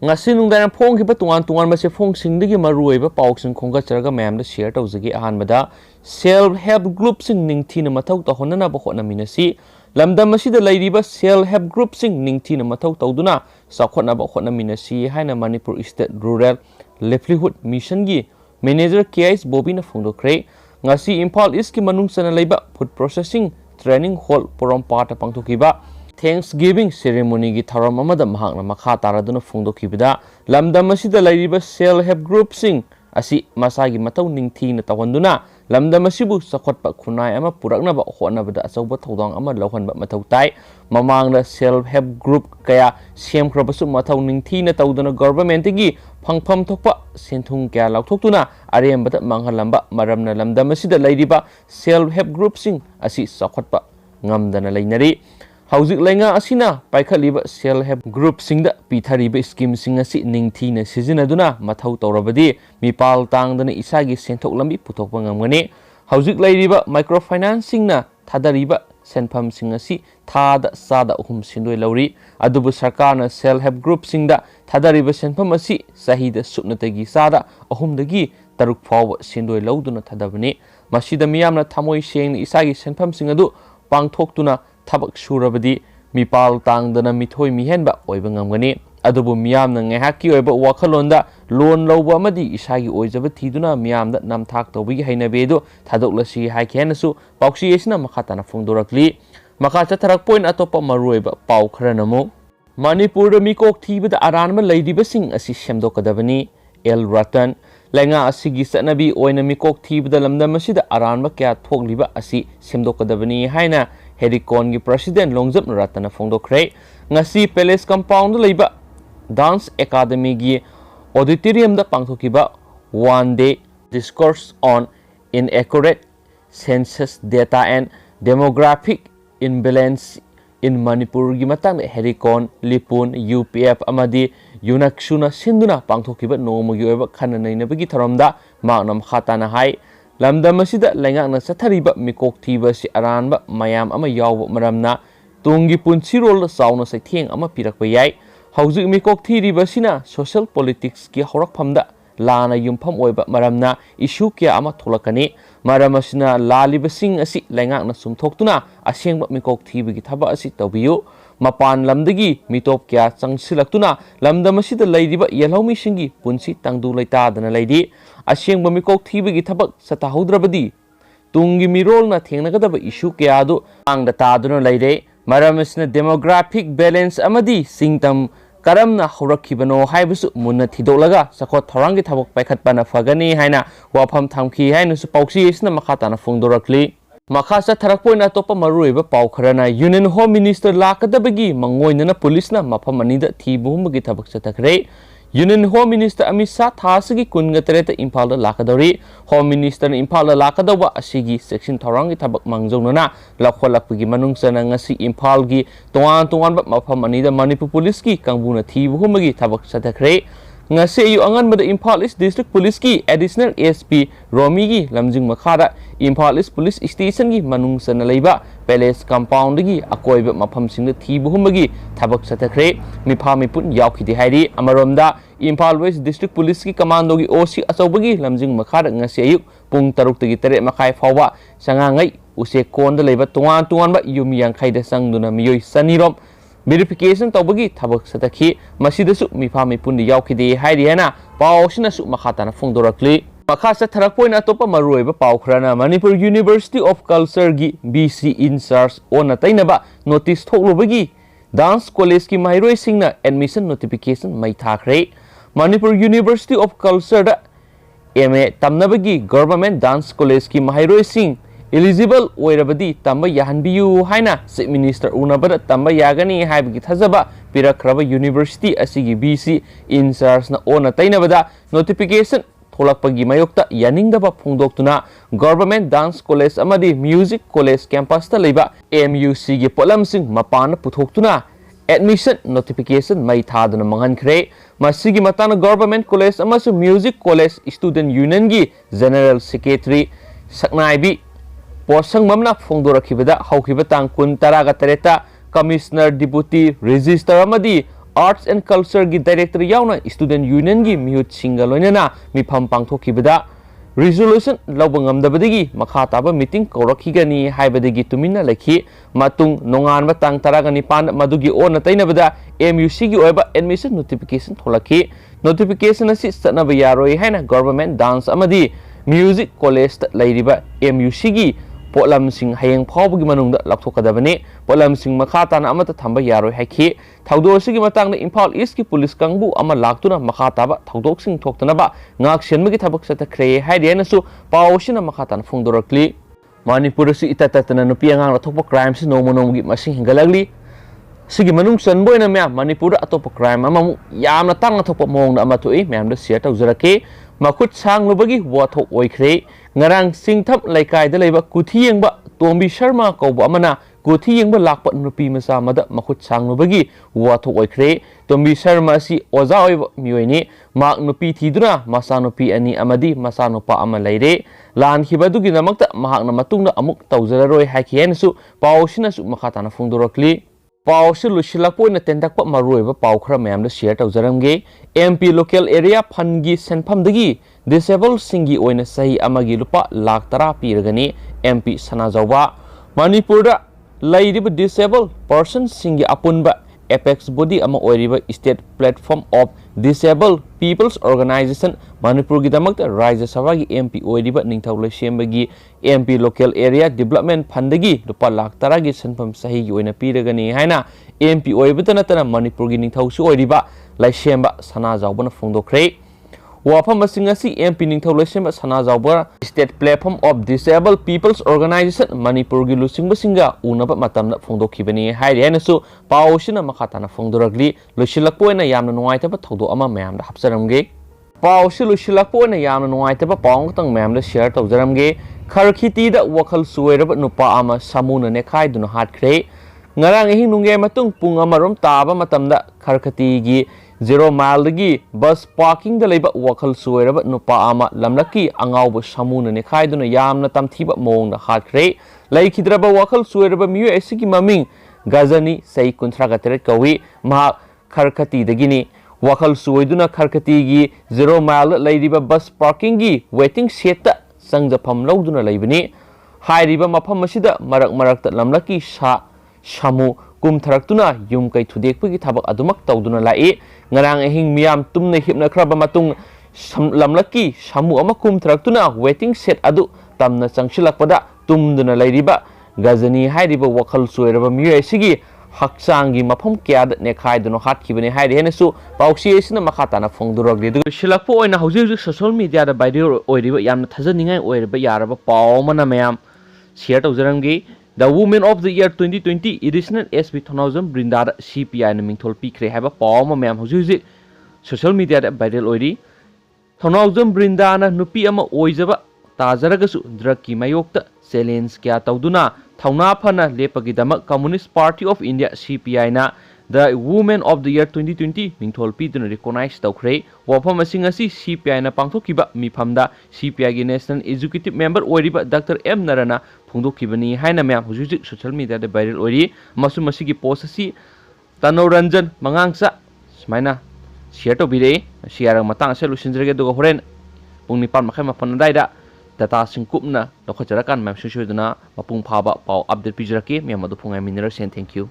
ngasi nungdana phong ki patungan tungan ma se phong singdagi marui ba pauk sing khonga charaga mayam da share tawjagi ahanbada self help group sing ningthina mathau ta honana ba hotna minasi lamdam asida lairiba self help group sing ningthina mathau tawduna sakhotna ba hotna minasi haina Manipur State Rural Livelihood Mission gi manager KS Bobby na phongdokre ngasi Imphal East ki manungsana leiba food processing training hall Porampata pangthokiba Thanksgiving ceremony gi tharam amada mahakna makha taraduna phongdokibida lamdam asida lairiba self help group sing asi masagi matau ningthina tawanduna lamdam asibu sakhotpa khunai ama puraknaba honabada achauba thodang ama lohonba mathau tai mamangda self help group kaya semkhrabasu mathau ningthina tawduna government gi phangpham thokpa senthung kya laukthokuna arembada manghalamba maramna lamdam asida lairiba self help group sing asi sakhotpa ngamdana leinari Hauzik lenga asina paikaliba self help group singda pithariba scheme singa si ningthina sizinaduna mathau tawrabadi mipal tangdana isagi senthok lambi puthokpa ngamgani hauzik lairiba microfinancing na thadariba senpham singa si thada sada uhum sindoi lauri adubu sarkarna self help group singda thadariba senpham asi sahida supnatagi sada ahumdagi taruk fawa sindoi lauduna thadabani masida miyamna thamoi seng isagi senpham singadu pangthoktuna tabak surabadi mipal tangdana mithoi mihenba oiba ngamgani adubu miyamna ngehaki oiba wakhalonda loan lawba amadi isagi oijaba thiduna miyamda namthak tawbigi hainabedu thadoklasi haikenasu pauksi esina makhatana phongdorakli makha chatharak point atopa maruiba pau kharanamu Manipur mikok thibada aranma leidiba sing asi semdokadabani El Ratan lenga asigi sanabi oina mikok thibada lamdam asida aranma kya thokliba asi semdokadabani haina Herikon gi President Longjap Ratana phongdokre ngasi Palace Compound leiba Dance Academy gi auditorium da pangthokiba one day discourse on inaccurate census data and demographic imbalance in Manipur gi matang Herikon Lipun UPF amadi Yunaksuna sinduna pangthokiba nomogi oiba khananainabagi tharamda magnam khatana hai lamdam asida lengakna sathariba mikok thiba si aranba mayam ama yawba maramna tungi punsirol sauna saitheng ama pirakpa yai hauzik mikok thiriba sina social politics ki horakphamda lana yumpham oiba maramna issue kya ama tholakani maramasina laliba sing asi lengakna sumthoktuna asengba mikok thiba gi thaba asi tabiyu mapan lamdagi mitop kya changsilaktuna lamdam asida leidiba yelhomi singi punsi tangdu leita dana leidi asengba mikok thibagi thabak satahaudrabadi tungi mirol na thengnagadaba issue kya du angda taduna leire maramasna demographic balance amadi singtam karamna horakhibano haibusu munna thidolaga sakot thorangi thabak paikhatpana fagani haina wafam thamki haina su pauksi isna makhatana phongdorakli Makasa tharakpoina topa maruiba paukharana Union Home Minister lakadabagi mangoinana police na mapamanida thibuhumagi thabak chatakre Union Home Minister Amit Shah thasagi kunga tereta Imphal lakadori Home Minister Imphal lakadawa asigi section thorangi thabak mangjongna lakholakpagi manungsana ngasi Imphal gi tongan ba mapamanida Manipur Police ki kangbuna thibuhumagi thabak chatakre ngase yu angan bada Imphal East District Police ki Additional ASP Romi gi lamjing makhara Imphal East Police Station gi manungsana leiba Palace Compound gi akoiba mafam singda thibuhumagi thabak satakre mipha mipun yaukhidi hairi amaromda Imphal West District Police ki commando gi OC achobagi lamjing makhara ngase ayuk pung 3 tagi 3 makai fawa sangangai use konda leiba tungan ba yumi yangkhai da sangduna miyoi sanirom verification tawbagi thabak satakhi masidasu mipha mipun yaukhidi hairi hana pausina su makhatana phongdorakli Makasa tharakpoina atopa maruiba paukhrana Manipur University of Culture gi BC in charge ona tainaba notice thoklubagi dance college ki mairoi singna admission notification mai thakre Manipur University of Culture da MA tamnabagi government dance college ki mairoi sing eligible oirabadi tamba yahanbiyu haina chief minister unabada tamba yagani haibagi thajaba pirakraba university asigi BC in charge na ona tainabada notification tholakpagi mayokta yaningdaba phongdoktuna government dance college amadi music college campus ta leiba MUC gi polamsing mapana puthoktuna admission notification mai thaduna manghankhre masigi matana government college amasu music college student union gi general secretary saknaibi posang mamna phongdorakhibada haukiba tang kun taraga tereta commissioner deputy register amadi arts and culture की director यावना student union की मिहुत सिंगा लोइनना मिफम पांगथोखिबदा resolution lawang amdabadigi makha taba meeting korakhigani haibadigi tuminna lekhi matung nongan matang taragani pan madugi on tainabada MUC gi oiba admission notification tholaki notification asi satnaba yaroi haina government dance amadi music college lairiba MUC gi Polam Singh हयेंग फावबगी मनुंग लाथोकदबने पोलम सिंह मखा ताना अमता थंबा यारोय हाइखि थौदोसिगी मतांग इम्फाल ईस्ट की पुलिस कांगबु अमा लाक्तुना मखा ताबा थौदोक सिंह थोक्तनबा ngak senmagi थबक सतखरे हाइदेनसु पावसिना मखा ताना फुंगदोरक्ली मणिपुर सि इताततना नुपि अंगांग लाथोकपा क्राइम से नोमनोमगी मसिंग हिंगलगली सिगी मनुंग सनबोयना म्या मणिपुर अतोप क्राइम अममु यामना तांग थोकपा मोंग अमा थोई म्यामदा share तौजरके मखुत सांगलुबगी वाथोक ओइख्रे ngarang singthap laikai da leiba kuthi yengba tombi sharma kawba amana kuthi yengba lakpa nupi masa mada makhut sangnubagi wathok oikhre tombi sharma si oza oiba miyoini mak nupi thiduna masa nupi ani amadi masa nupa ama leire lan khibadugi namakta mahakna matungna amuk tawjararoi haikhiensu pawsina su makhatana fungdorokli पावसे लुशिलापोइना तेंदाकपा मरुइबा पाव खरा ma'am share तौजरमगे MP local area फंडगी सेनफमदगी disable सिंगी ओइना सही अमगी लुपा लाख 10 पीरगनी MP सनाजौबा मणिपुरदा लैरिबा डिसेबल पर्सन सिंगी अपुनबा एपेक्स बॉडी अमा ओइरिबा state platform of disable people's organization Manipur की दमक राज्य सभा की MP ओइरिबा निंथौ लैसेमबगी MP लोकल एरिया डेवलपमेंट फंडगी लुपा लाख 10 की सनफम सही की ओइना पीरगनी हाइना MP ओइबता नतना मणिपुर की निंथौसु ओइरिबा लैसेमबा सनाजौबना फोंदोखरे वाफम सिंगसी MP निंथौ Leishemba Sanajaoba state platform of disable people's organization Manipur की लुसिंगबा सिंगा उनबा मतमना फोंदोखिबनी हाइरेनसु पावसिना मखाताना फोंदोरगली लुसिलकपोइना यामना नुवाइतबा थौदो अमा मैमदा हपसरमगे पावसि लुसिलकपोइना यामना नुवाइतबा पावंगतंग मैमदा शेयर तौजरमगे खरखितीदा वखल सुवेरबा नुपा अमा सामुना नेखाइदुना हाटख्रे ngarang ehi nungge matung pung amarom taba matamda kharkhati zero mile dagi bus parking da leiba wakhal suiraba nupa ama lamlaki angawbu samuna ne khaiduna yamna tamthiba mong na hatkre laikhidraba wakhal suiraba miyu esigi maming gazani sei kunthra gatere kawi ma kharkhati dagini wakhal suiduna kharkhati gi zero mile leiriba bus parking gi waiting shed ta sangjapam lawduna leibani hairiba mafam asida marak marak ta lamlaki sa shamu kum tharaktuna yum kai thudekpagi thabak adumak tawduna lai ngarang ehing miam tumne hipna khraba matung lamlaki shamu ama kum tharaktuna waiting set adu tamna changsilakpada tumduna lairiba gazani hairiba wakhal suiraba miyo sigi haksangi mafam kyad nekhaiduna hatkibane hairi henesu pausi esina makhatana phongdurogli du silakpo oina hauji social media da viral oiriba yamna thajaningai oiriba yaraba pawmana mayam share tawjarangi The Women of the Year 2020 edition SB 2000 Brinda CPI na mingthol pikre haba pawma myam huji social media da viral oiri 2000 Brinda na nupi ama oijaba tajaragasu drug ki mayokta challenge kya tawduna thauna phana lepagi damak Communist Party of India CPI na The Women of the Year 2020 mingthol piduna recognize tawkhre wafam asing asi CPI na pangthokiba mifamda CPI gi National Executive Member oiriba Dr. M Narana phongdokibani haina myam huji social media da viral oiri masu masigi post asi Tanoranjan mangangsa smaina share to bire share matang se lusinjrege do horen pung nipan makhai mapon daida data singkupna lokhajarakan myam susuduna mapung phaba pau update pijrake myam adu phungai minera sen thank you